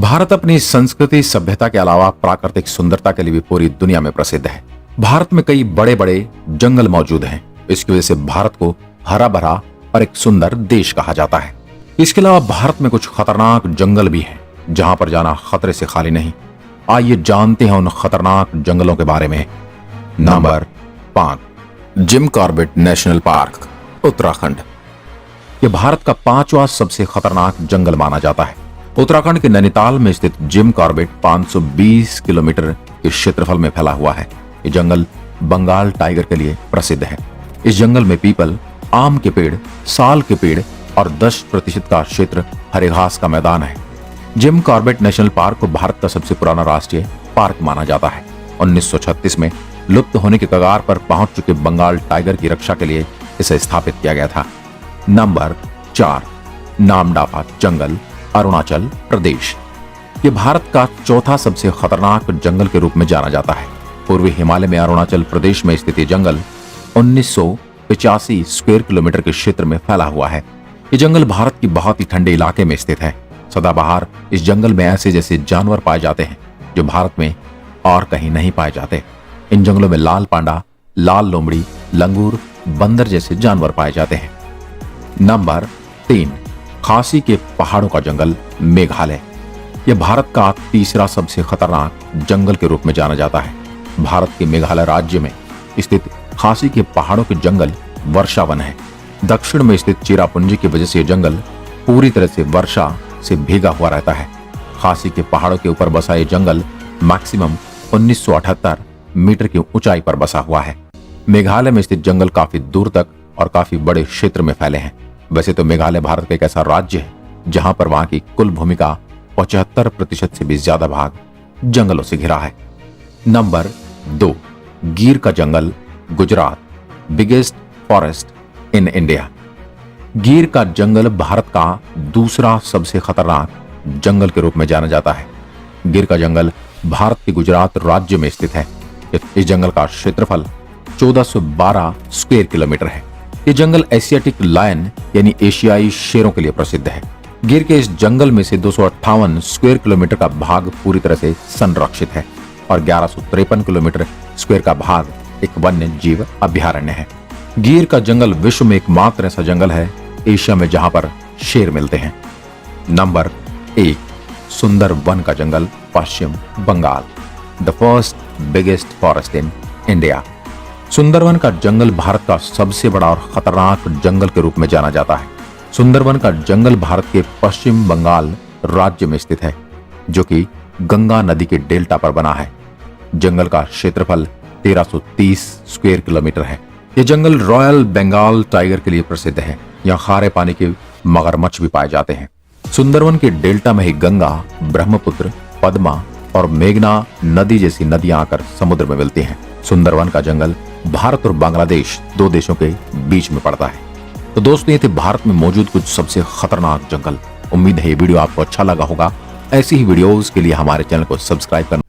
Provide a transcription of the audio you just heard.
भारत अपनी संस्कृति सभ्यता के अलावा प्राकृतिक सुंदरता के लिए भी पूरी दुनिया में प्रसिद्ध है। भारत में कई बड़े बड़े जंगल मौजूद हैं। इसकी वजह से भारत को हरा भरा और एक सुंदर देश कहा जाता है। इसके अलावा भारत में कुछ खतरनाक जंगल भी हैं, जहां पर जाना खतरे से खाली नहीं। आइए जानते हैं उन खतरनाक जंगलों के बारे में। Number 5, Jim Corbett national park, Uttarakhand. यह भारत का 5वां सबसे खतरनाक जंगल माना जाता है। उत्तराखंड के नैनीताल में स्थित जिम कॉर्बेट 520 किलोमीटर के क्षेत्रफल में फैला हुआ है। ये जंगल बंगाल टाइगर के लिए प्रसिद्ध है। इस जंगल में पीपल, आम के पेड़, साल के पेड़ और 10% का क्षेत्र हरे घास का मैदान है। जिम कॉर्बेट नेशनल पार्क को भारत का सबसे पुराना राष्ट्रीय पार्क माना जाता है। 1936 में लुप्त होने के कगार पर पहुंच चुके बंगाल टाइगर की रक्षा के लिए इसे स्थापित किया गया था। नंबर 4, नामदाफा जंगल, अरुणाचल प्रदेश। ये भारत का चौथा सबसे खतरनाक जंगल के रूप में जाना जाता है। पूर्वी हिमालय में अरुणाचल प्रदेश में स्थित ये जंगल 1985 स्क्वायर किलोमीटर के क्षेत्र में फैला हुआ है। ये जंगल भारत की बहुत ही ठंडे इलाके में स्थित है। सदाबहार इस जंगल में ऐसे जैसे जानवर पाए जाते हैं जो भारत में और कहीं नहीं पाए जाते। इन जंगलों में लाल पांडा, लाल लोमड़ी, लंगूर, बंदर जैसे जानवर पाए जाते हैं। नंबर 3, खासी के पहाड़ों का जंगल, मेघालय। यह भारत का तीसरा सबसे खतरनाक जंगल के रूप में जाना जाता है। भारत के मेघालय राज्य में स्थित खासी के पहाड़ों के जंगल वर्षा वन है। दक्षिण में स्थित चिरापुंजी की वजह से यह जंगल पूरी तरह से वर्षा से भीगा हुआ रहता है। खासी के पहाड़ों के ऊपर बसा यह जंगल मैक्सिमम 1978 मीटर की ऊंचाई पर बसा हुआ है। मेघालय में स्थित जंगल काफी दूर तक और काफी बड़े क्षेत्र में फैले हैं। वैसे तो मेघालय भारत का एक ऐसा राज्य है जहां पर वहां की कुल भूमि का 75% से भी ज्यादा भाग जंगलों से घिरा है। नंबर 2, गिर का जंगल, Gujarat, biggest forest in India. Gir का जंगल भारत का दूसरा सबसे खतरनाक जंगल के रूप में जाना जाता है। गिर का जंगल भारत के गुजरात राज्य में स्थित है। इस जंगल का क्षेत्रफल 1412 स्क्वायर किलोमीटर है। ये जंगल एशियाटिक लायन यानी एशियाई शेरों के लिए प्रसिद्ध है। गिर के इस जंगल में से 258 स्क्वायर किलोमीटर का भाग पूरी तरह से संरक्षित है और 1153 किलोमीटर स्क्वायर का भाग एक वन्य जीव अभ्यारण्य है। गिर का जंगल विश्व में एकमात्र ऐसा जंगल है एशिया में जहां पर शेर मिलते हैं। नंबर 1, सुंदरवन का जंगल, Paschim Bengal, the first biggest forest in India. Sundarban का जंगल भारत का सबसे बड़ा और खतरनाक जंगल के रूप में जाना जाता है। सुंदरवन का जंगल भारत के पश्चिम बंगाल राज्य में स्थित है, जो कि गंगा नदी के डेल्टा पर बना है। जंगल का क्षेत्रफल 1330 स्क्वायर किलोमीटर है। यह जंगल रॉयल बंगाल टाइगर के लिए प्रसिद्ध है। यहाँ खारे पानी के मगरमच्छ भी पाए जाते हैं। सुंदरवन के डेल्टा में ही गंगा, ब्रह्मपुत्र, पद्मा और मेघना नदी जैसी नदियां आकर समुद्र में मिलती हैं। सुंदरवन का जंगल भारत और बांग्लादेश 2 देशों के बीच में पड़ता है। तो दोस्तों, ये थे भारत में मौजूद कुछ सबसे खतरनाक जंगल। उम्मीद है ये वीडियो आपको अच्छा लगा होगा। ऐसी ही वीडियोस के लिए हमारे चैनल को सब्सक्राइब करना